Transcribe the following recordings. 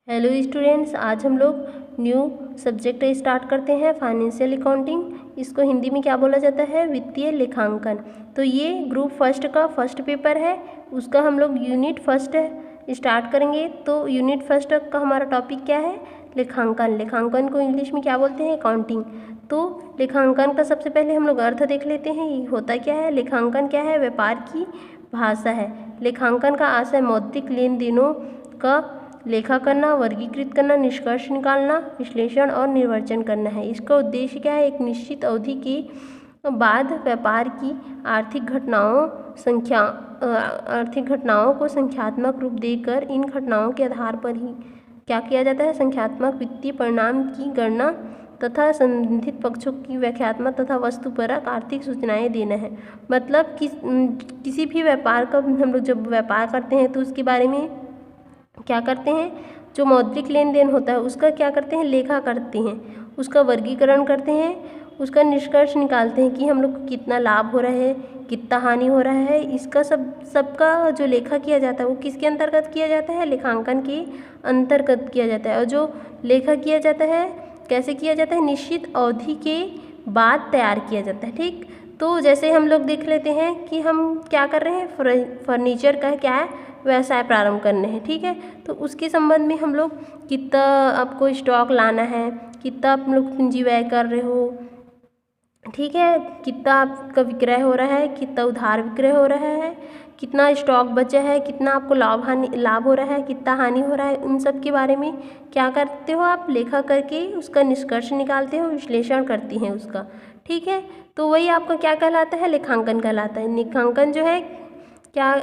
Hello students, आज हम लोग न्यू सब्जेक्ट स्टार्ट करते हैं फाइनेंशियल अकाउंटिंग। इसको हिंदी में क्या बोला जाता है? वित्तीय लेखांकन। तो ये ग्रुप फर्स्ट का फर्स्ट पेपर है, उसका हम लोग यूनिट फर्स्ट स्टार्ट करेंगे। तो यूनिट फर्स्ट का हमारा टॉपिक क्या है? लेखांकन। लेखांकन को इंग्लिश में क्या बोलते हैं? अकाउंटिंग। तो लेखांकन का सबसे पहले हम लोग अर्थ देख लेते हैं, ये होता क्या है। लेखांकन क्या है? व्यापार की भाषा है। लेखांकन का आशय मौद्रिक लेन देनों का लेखा करना, वर्गीकृत करना, निष्कर्ष निकालना, विश्लेषण और निर्वचन करना है। इसका उद्देश्य क्या है? एक निश्चित अवधि के बाद व्यापार की आर्थिक घटनाओं को संख्यात्मक रूप देकर इन घटनाओं के आधार पर ही क्या किया जाता है? संख्यात्मक वित्तीय परिणाम की गणना तथा संबंधित पक्षों की व्याख्यात्मक तथा वस्तुपरक आर्थिक सूचनाएं देना है। मतलब किसी भी व्यापार का हम लोग जब व्यापार करते हैं तो उसके बारे में क्या करते हैं? जो मौद्रिक लेन देन होता है उसका क्या करते हैं? लेखा करते हैं, उसका वर्गीकरण करते हैं, उसका निष्कर्ष निकालते हैं कि हम लोग को कितना लाभ हो रहा है, कितना हानि हो रहा है। इसका सबका जो लेखा किया जाता है वो किसके अंतर्गत किया जाता है? लेखांकन के अंतर्गत किया जाता है। और जो लेखा किया जाता है कैसे किया जाता है? निश्चित अवधि के बाद तैयार किया जाता है। ठीक, तो जैसे हम लोग देख लेते हैं कि हम क्या कर रहे हैं, फर्नीचर का क्या है, व्यवसाय प्रारंभ करने हैं। ठीक है, तो उसके संबंध में हम लोग कितना आपको स्टॉक लाना है, कितना आप लोग पूंजी व्यय कर रहे हो, ठीक है, कितना आपका विक्रय हो रहा है, कितना उधार विक्रय हो रहा है, कितना स्टॉक बचा है, कितना आपको लाभ हो रहा है, कितना हानि हो रहा है, उन सब के बारे में क्या करते हो आप? लेखा करके उसका निष्कर्ष निकालते हो, विश्लेषण करती हैं उसका। ठीक है, तो वही आपका क्या कहलाता है? लेखांकन कहलाता है। लेखांकन जो है क्या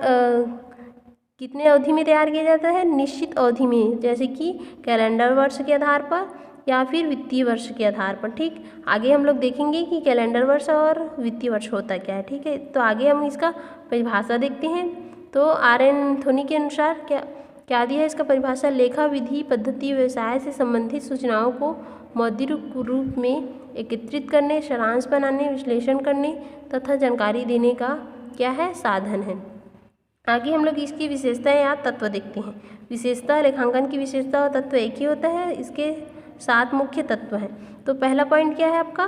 कितने अवधि में तैयार किया जाता है? निश्चित अवधि में, जैसे कि कैलेंडर वर्ष के आधार पर या फिर वित्तीय वर्ष के आधार पर। ठीक, आगे हम लोग देखेंगे कि कैलेंडर वर्ष और वित्तीय वर्ष होता क्या है। ठीक है, तो आगे हम इसका परिभाषा देखते हैं। तो आर.एन. एंथोनी के अनुसार क्या दिया है इसका परिभाषा? लेखा विधि पद्धति व्यवसाय से संबंधित सूचनाओं को मौद्रिक रूप में एकत्रित करने, सारांश बनाने, विश्लेषण करने तथा जानकारी देने का क्या है? साधन है। आगे हम लोग इसकी विशेषताएं या तत्व देखते हैं। विशेषता, लेखांकन की विशेषता और तत्व एक ही होता है, इसके 7 मुख्य तत्व हैं। तो पहला पॉइंट क्या है आपका?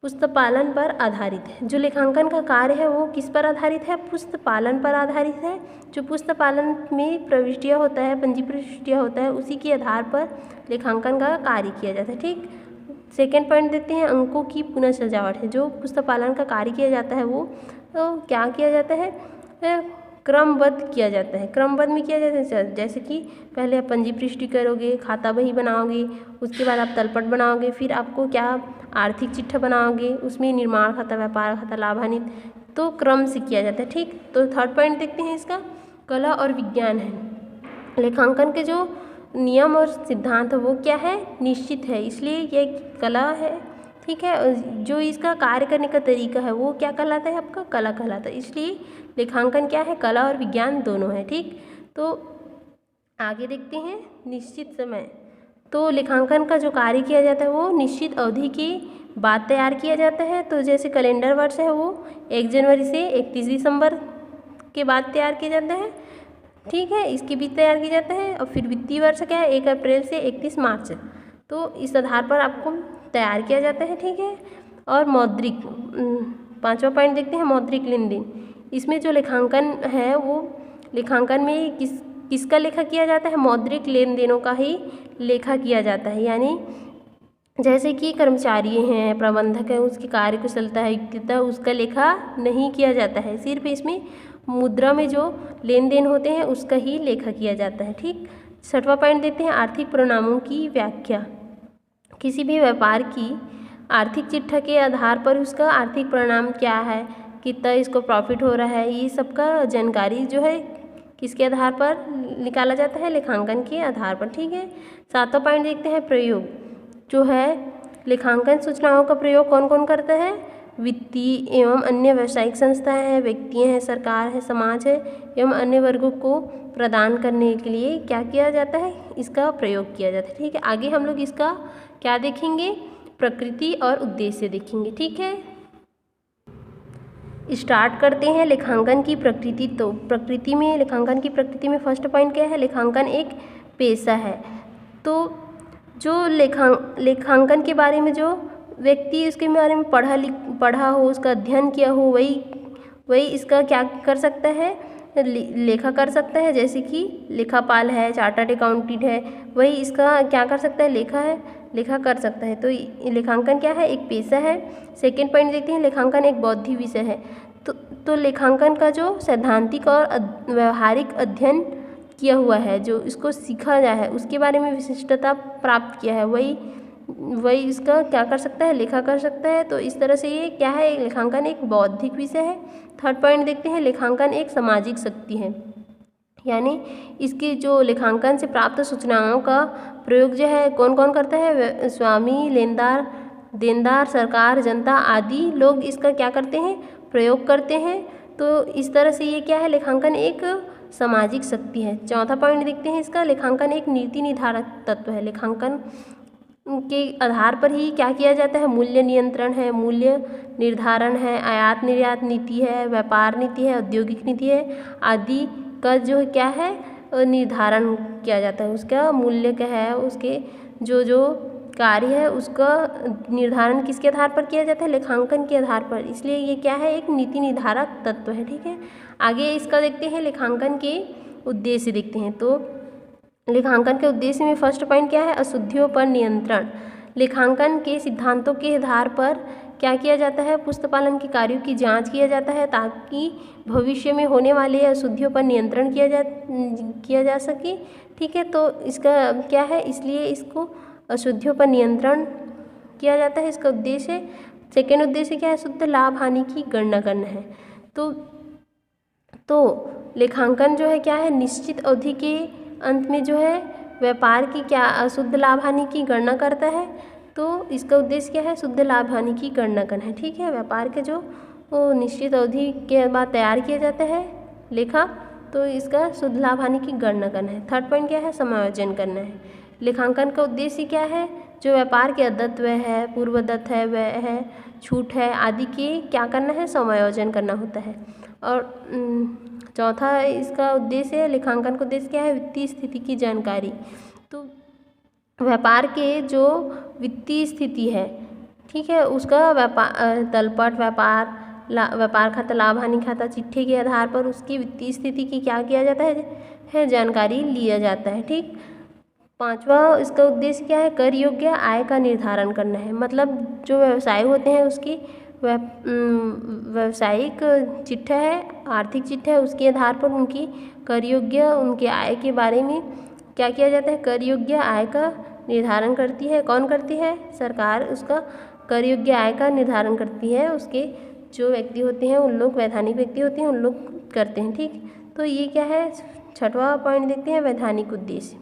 पुस्तपालन पर आधारित है। जो लेखांकन का कार्य है वो किस पर आधारित है? पुस्तपालन पर आधारित है। जो पुस्तपालन में प्रविष्टियाँ होता है, पंजी प्रविष्टियाँ होता है, उसी के आधार पर लेखांकन का कार्य किया जाता है। ठीक, सेकेंड पॉइंट देखते हैं, अंकों की पुनः सजावट है। जो पुस्तपालन का कार्य किया जाता है वो तो क्या किया जाता है? क्रमबद्ध किया जाता है। क्रमबद्ध में किया जाता है, जैसे कि पहले आप पंजी पृष्टि करोगे, खाता बही बनाओगे, उसके बाद आप तलपट बनाओगे, फिर आपको क्या आर्थिक चिट्ठा बनाओगे, उसमें निर्माण खाता, व्यापार खाता, लाभ हानि, तो क्रम से किया जाता है। ठीक, तो थर्ड पॉइंट देखते हैं इसका, कला और विज्ञान है। लेखांकन के जो नियम और सिद्धांत है वो क्या है? निश्चित है, इसलिए ये कला है। ठीक है, जो इसका कार्य करने का तरीका है वो क्या कहलाता है? आपका कला कहलाता है। इसलिए लेखांकन क्या है? कला और विज्ञान दोनों है। ठीक, तो आगे देखते हैं निश्चित समय। तो लेखांकन का जो कार्य किया जाता है वो निश्चित अवधि के बाद तैयार किया जाता है। तो जैसे कैलेंडर वर्ष है वो 1 जनवरी से 31 दिसंबर के बाद तैयार किया जाता है। ठीक है, इसके बीच तैयार किया जाता है। और फिर वित्तीय वर्ष क्या है? 1 अप्रैल से 31 मार्च। तो इस आधार पर आपको तैयार किया जाता है। ठीक है, और मौद्रिक, पांचवा पॉइंट देखते हैं, मौद्रिक लेन देन। इसमें जो लेखांकन है वो लेखांकन में किसका लेखा किया जाता है? मौद्रिक लेन देनों का ही लेखा किया जाता है। यानी जैसे कि कर्मचारी हैं, प्रबंधक है, उसकी कार्यकुशलता है, कितना उसका लेखा नहीं किया जाता है। सिर्फ इसमें मुद्रा में जो लेन देन होते हैं उसका ही लेखा किया जाता है। ठीक, छठवां पॉइंट देते हैं, आर्थिक परिणामों की व्याख्या। किसी भी व्यापार की आर्थिक चिट्ठा के आधार पर उसका आर्थिक परिणाम क्या है, कितना इसको प्रॉफिट हो रहा है, ये सबका जानकारी जो है किसके आधार पर निकाला जाता है? लेखांकन के आधार पर। ठीक है, सातवां पॉइंट देखते हैं, प्रयोग जो है लेखांकन सूचनाओं का प्रयोग कौन कौन करता है? वित्तीय एवं अन्य व्यावसायिक संस्थाएं हैं, व्यक्ति हैं, सरकार है, समाज है एवं अन्य वर्गों को प्रदान करने के लिए क्या किया जाता है? इसका प्रयोग किया जाता है। ठीक है, आगे हम लोग इसका क्या देखेंगे? प्रकृति और उद्देश्य देखेंगे। ठीक है, स्टार्ट करते हैं लेखांकन की प्रकृति। तो लेखांकन की प्रकृति में फर्स्ट पॉइंट क्या है? लेखांकन एक पेशा है। तो जो लेखांकन के बारे में जो व्यक्ति उसके बारे में पढ़ा हो, उसका अध्ययन किया हो, वही इसका क्या कर सकता है, लेखा कर सकता है। जैसे कि लेखापाल है, चार्टर्ड अकाउंटेंट है, वही इसका क्या कर सकता है, लेखा कर सकता है। तो लेखांकन क्या है, एक पेशा है। सेकेंड पॉइंट देखते हैं, लेखांकन एक बौद्धिक विषय है। तो लेखांकन का जो सैद्धांतिक और व्यवहारिक अध्ययन किया हुआ है, जो इसको सीखा गया है, उसके बारे में विशिष्टता प्राप्त किया है, वही इसका क्या कर सकता है, लेखा कर सकता है। तो इस तरह से ये क्या है, लेखांकन एक बौद्धिक विषय है। थर्ड पॉइंट देखते हैं, लेखांकन एक सामाजिक शक्ति है। यानी इसकी जो लेखांकन से प्राप्त सूचनाओं का प्रयोग जो है कौन कौन करता है, स्वामी, लेनदार, देनदार, सरकार, जनता आदि लोग इसका क्या करते हैं, प्रयोग करते हैं। तो इस तरह से ये क्या है, लेखांकन एक सामाजिक शक्ति है। चौथा पॉइंट देखते हैं इसका, लेखांकन एक नीति निर्धारक तत्व है। लेखांकन के आधार पर ही क्या किया जाता है, मूल्य नियंत्रण है, मूल्य निर्धारण है, आयात निर्यात नीति है, व्यापार नीति है, औद्योगिक नीति है आदि का जो क्या है निर्धारण किया जाता है। उसका मूल्य क्या है, उसके जो कार्य है उसका निर्धारण किसके आधार पर किया जाता है, लेखांकन के आधार पर। इसलिए ये क्या है, एक नीति निर्धारक तत्व है। ठीक है, आगे इसका देखते हैं, लेखांकन के उद्देश्य देखते हैं। तो लेखांकन के उद्देश्य में फर्स्ट पॉइंट क्या है, अशुद्धियों पर नियंत्रण। लेखांकन के सिद्धांतों के आधार पर क्या किया जाता है, पुस्तपालन के कार्यों की जांच किया जाता है ताकि भविष्य में होने वाले अशुद्धियों पर नियंत्रण किया जा सके। ठीक है, तो इसका क्या है, इसलिए इसको अशुद्धियों पर नियंत्रण किया जाता है, इसका उद्देश्य। सेकेंड उद्देश्य क्या है, शुद्ध लाभ हानि की गणना करना है। तो लेखांकन जो है क्या है, निश्चित अवधि के अंत में जो है व्यापार की क्या शुद्ध लाभ हानि की गणना करता है। तो इसका उद्देश्य क्या है, शुद्ध लाभ हानि की गणना करना है। ठीक है, व्यापार के जो वो निश्चित अवधि के बाद तैयार किया जाता है लेखा, तो इसका शुद्ध लाभ हानि की गणना करना है। थर्ड पॉइंट क्या है, समायोजन करना है। लेखांकन का उद्देश्य क्या है, जो व्यापार के अदत्त व्यय है, पूर्वदत्त है, व्यय है, छूट है आदि के क्या करना है, समायोजन करना होता है। और चौथा इसका उद्देश्य है, लेखांकन का उद्देश्य क्या है, वित्तीय स्थिति की जानकारी। तो व्यापार के जो वित्तीय स्थिति है, ठीक है, उसका व्यापार तलपट व्यापार खाता, लाभ हानि खाता, चिट्ठे के आधार पर उसकी वित्तीय स्थिति की क्या किया जाता है जानकारी लिया जाता है। ठीक, पांचवा इसका उद्देश्य क्या है, कर योग्य आय का निर्धारण करना है। मतलब जो व्यवसाय होते हैं उसकी व्यावसायिक चिट्ठा है, आर्थिक चिट्ठा है, उसके आधार पर उनकी कर योग्य उनके आय के बारे में क्या किया जाता है, कर योग्य आय का निर्धारण करती है। कौन करती है, सरकार उसका कर योग्य आय का निर्धारण करती है। उसके जो व्यक्ति होते हैं उन लोग, वैधानिक व्यक्ति होते हैं, उन लोग करते हैं। ठीक, तो ये क्या है, छठवां पॉइंट देखते हैं, वैधानिक उद्देश्य।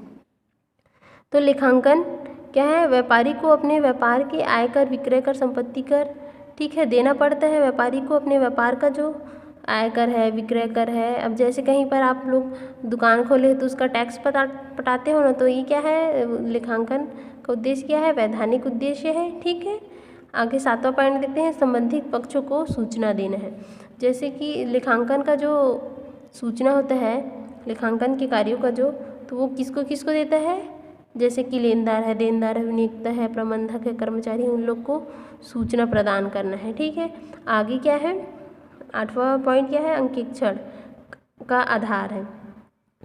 तो लेखांकन क्या है, व्यापारी को अपने व्यापार के आयकर, विक्रय कर, संपत्ति कर, ठीक है, देना पड़ता है व्यापारी को अपने व्यापार का जो आयकर है, विक्रय कर है। अब जैसे कहीं पर आप लोग दुकान खोले तो उसका टैक्स पटाते हो ना, तो ये क्या है, लेखांकन का उद्देश्य क्या है, वैधानिक उद्देश्य है। ठीक है, आगे सातवां पॉइंट देखते हैं, संबंधित पक्षों को सूचना देना है। जैसे कि लेखांकन का जो सूचना होता है, लेखांकन के कार्यों का जो, तो वो किसको किसको देता है, जैसे कि लेनदार है, देनदार है, विनियोक्ता है, प्रबंधक है, कर्मचारी, उन लोग को सूचना प्रदान करना है। ठीक है, आगे क्या है, आठवां पॉइंट क्या है, अंकेक्षण का आधार है।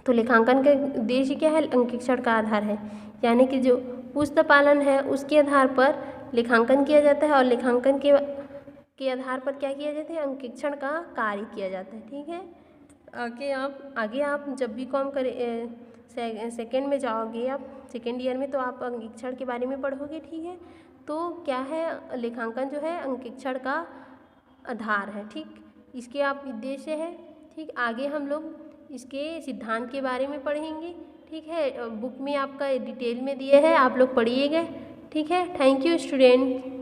तो लेखांकन का उद्देश्य क्या है, अंकेक्षण का आधार है। यानी कि जो पुस्तपालन है उसके आधार पर लेखांकन किया जाता है, और लेखांकन के आधार पर क्या किया जाता है, अंकेक्षण का कार्य किया जाता है। ठीक है, आगे आप जब भी कॉम करें सेकेंड में जाओगे, आप सेकेंड ईयर में, तो आप अंकेक्षण के बारे में पढ़ोगे। ठीक है, तो क्या है, लेखांकन जो है अंकेक्षण का आधार है। ठीक, इसके आप उद्देश्य है। ठीक, आगे हम लोग इसके सिद्धांत के बारे में पढ़ेंगे। ठीक है, बुक में आपका डिटेल में दिए है, आप लोग पढ़िएगा। ठीक है, थैंक यू स्टूडेंट।